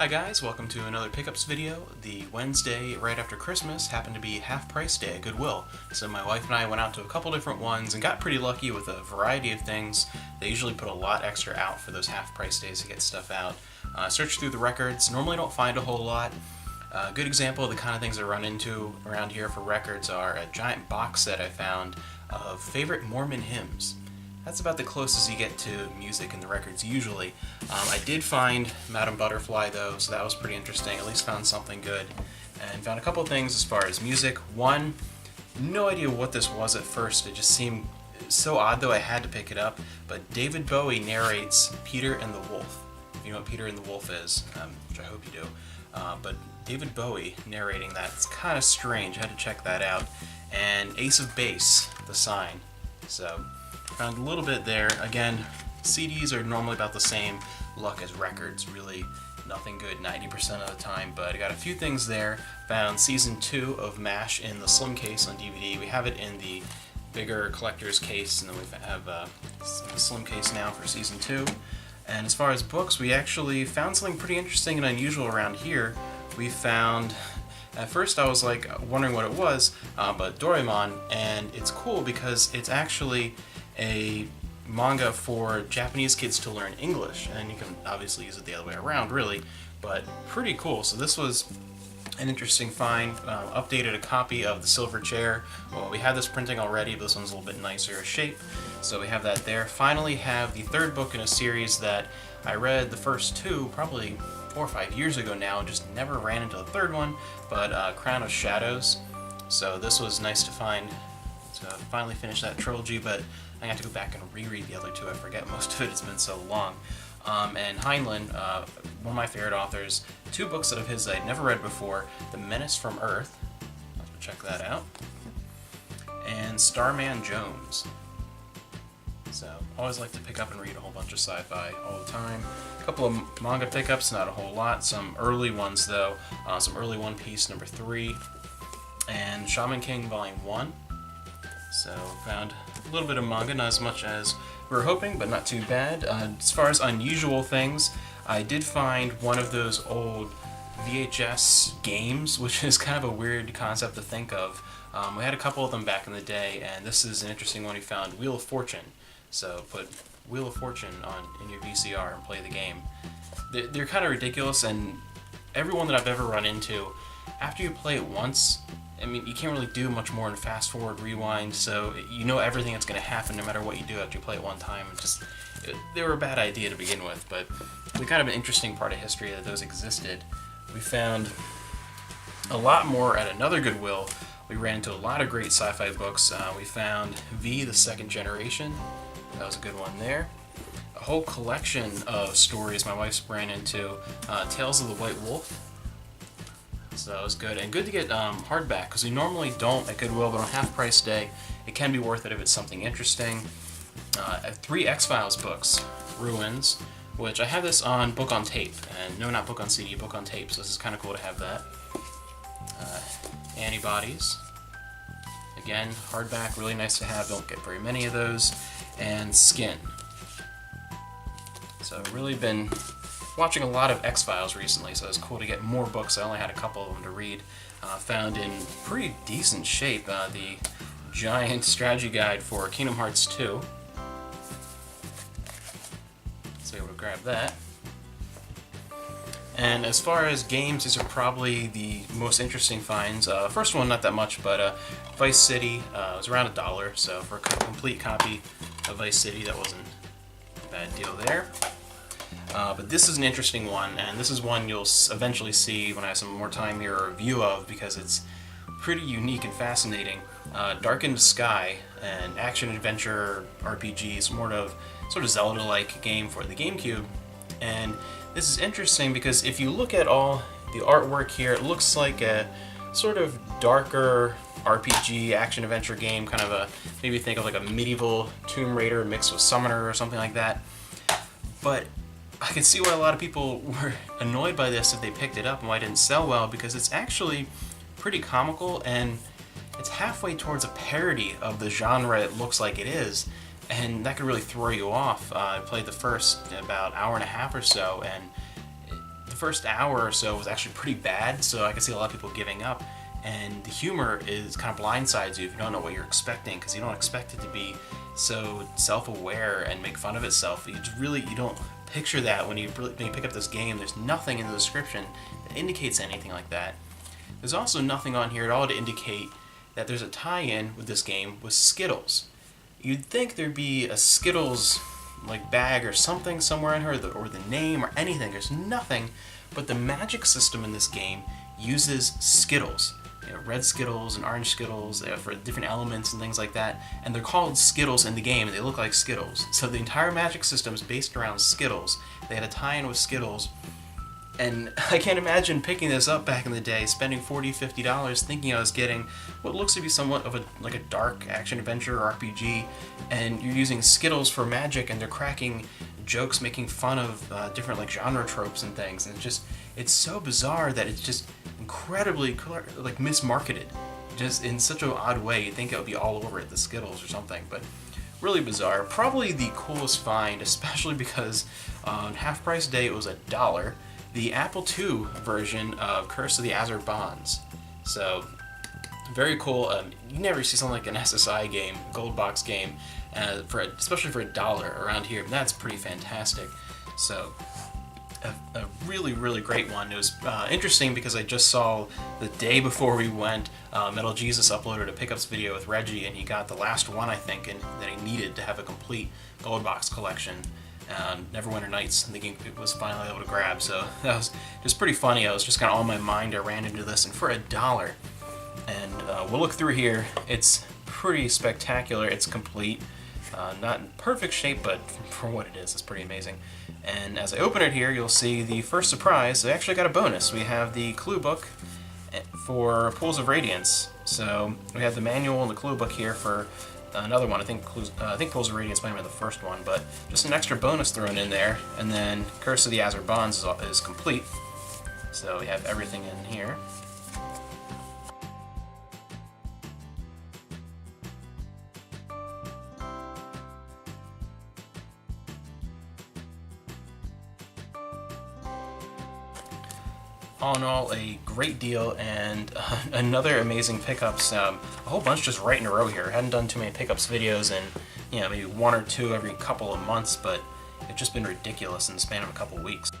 Hi guys, welcome to another pickups video. The Wednesday right after Christmas happened to be half price day at Goodwill. So my wife and I went out to a couple different ones and got pretty lucky with a variety of things. They usually put a lot extra out for those half price days to get stuff out. Search through the records, normally don't find a whole lot. A good example of the kind of things I run into around here for records are a giant box set I found of favorite Mormon hymns. That's about the closest you get to music in the records usually. I did find Madame Butterfly though, so that was pretty interesting. At least found something good. And found a couple of things as far as music. One, no idea what this was at first. It just seemed so odd though I had to pick it up. But David Bowie narrates Peter and the Wolf. If you know what Peter and the Wolf is, which I hope you do. But David Bowie narrating that, it's kind of strange. I had to check that out. And Ace of Base, The Sign. So found a little bit there. Again, CDs are normally about the same luck as records, really nothing good 90% of the time, but I got a few things there. Found season 2 of MASH in the slim case on DVD. We have it in the bigger collector's case, and then we have a slim case now for season 2. And as far as books, we actually found something pretty interesting and unusual around here. We found, at first I was like wondering what it was, but Doraemon, and it's cool because it's actually a manga for Japanese kids to learn English, and you can obviously use it the other way around really, but pretty cool. So this was an interesting find. Updated a copy of The Silver Chair. Well, we had this printing already, but this one's a little bit nicer shape, so we have that there. Finally have the third book in a series that I read the first two probably 4 or 5 years ago now, and just never ran into the third one, but Crown of Shadows. So this was nice to find. So I finally finished that trilogy, but I have to go back and reread the other two. I forget most of it, it's been so long. And Heinlein, one of my favorite authors, 2 books of his I'd never read before, The Menace from Earth, I'll have to check that out, and Starman Jones. So, always like to pick up and read a whole bunch of sci-fi all the time. A couple of manga pickups, not a whole lot. Some early ones though, some early One Piece number 3, and Shaman King Volume 1. So, found a little bit of manga, not as much as we were hoping, but not too bad. As far as unusual things, I did find one of those old VHS games, which is kind of a weird concept to think of. We had a couple of them back in the day, and this is an interesting one we found, Wheel of Fortune. So put Wheel of Fortune in your VCR and play the game. They're kind of ridiculous, and everyone that I've ever run into, after you play it once, I mean, you can't really do much more than fast forward, rewind, so you know everything that's going to happen no matter what you do after you play it one time. They were a bad idea to begin with, but we kind of an interesting part of history that those existed. We found a lot more at another Goodwill. We ran into a lot of great sci-fi books. We found V, the Second Generation. That was a good one there. A whole collection of stories my wife's ran into. Tales of the White Wolf. So that was good, and good to get hardback, because we normally don't at Goodwill, but on half price day it can be worth it if it's something interesting. 3 X-Files books, Ruins, which I have this on book on tape, and no, not book on CD, book on tape, so this is kind of cool to have that. Antibodies, again, hardback, really nice to have, don't get very many of those. And Skin. So really been watching a lot of X-Files recently, so it's cool to get more books. I only had a couple of them to read. Found in pretty decent shape the giant strategy guide for Kingdom Hearts 2. So able to grab that. And as far as games, these are probably the most interesting finds. First one, not that much, but Vice City was around $1, so for a complete copy of Vice City, that wasn't a bad deal there. But this is an interesting one, and this is one you'll eventually see when I have some more time here or review of, because it's pretty unique and fascinating. Darkened Sky, an action-adventure RPG, sort of Zelda-like game for the GameCube. And this is interesting because if you look at all the artwork here, it looks like a sort of darker RPG action-adventure game, kind of a, maybe think of like a medieval Tomb Raider mixed with Summoner or something like that. But I can see why a lot of people were annoyed by this if they picked it up and why it didn't sell well, because it's actually pretty comical, and it's halfway towards a parody of the genre it looks like it is, and that could really throw you off. I played the first about hour and a half or so, and the first hour or so was actually pretty bad, so I can see a lot of people giving up. And the humor is kind of blindsides you if you don't know what you're expecting, because you don't expect it to be so self-aware and make fun of itself. You don't picture that when you pick up this game. There's nothing in the description that indicates anything like that. There's also nothing on here at all to indicate that there's a tie-in with this game with Skittles. You'd think there'd be a Skittles like bag or something somewhere in here, or the name or anything. There's nothing, but the magic system in this game uses Skittles. Red Skittles and orange Skittles for different elements and things like that, and they're called Skittles in the game, and they look like Skittles. So the entire magic system is based around Skittles. They had a tie-in with Skittles, and I can't imagine picking this up back in the day, spending $40, $50, thinking I was getting what looks to be somewhat of a dark action-adventure RPG, and you're using Skittles for magic, and they're cracking jokes, making fun of different like genre tropes and things, and it's so bizarre that it's just incredibly like mismarketed, just in such an odd way. You'd think it would be all over it, the Skittles or something, but really bizarre. Probably the coolest find, especially because on half price day it was $1. The Apple II version of Curse of the Azure Bonds. So very cool. You never see something like an SSI game, gold box game, especially for $1 around here. That's pretty fantastic. So a really, really great one. It was interesting because I just saw the day before we went, Metal Jesus uploaded a pickups video with Reggie, and he got the last one, I think, and that he needed to have a complete gold box collection. Neverwinter Nights, I think it was finally able to grab. So that was just pretty funny. I was just kind of on my mind. I ran into this, and for $1. And we'll look through here. It's pretty spectacular. It's complete. Not in perfect shape, but for what it is, it's pretty amazing. And as I open it here, you'll see the first surprise. I actually got a bonus. We have the clue book for Pools of Radiance. So we have the manual and the clue book here for another one. I think Pools of Radiance might have been the first one, but just an extra bonus thrown in there. And then Curse of the Azure Bonds is complete. So we have everything in here. All in all, a great deal, and another amazing pickups. A whole bunch just right in a row here. I hadn't done too many pickups videos in, maybe one or two every couple of months, but it's just been ridiculous in the span of a couple of weeks.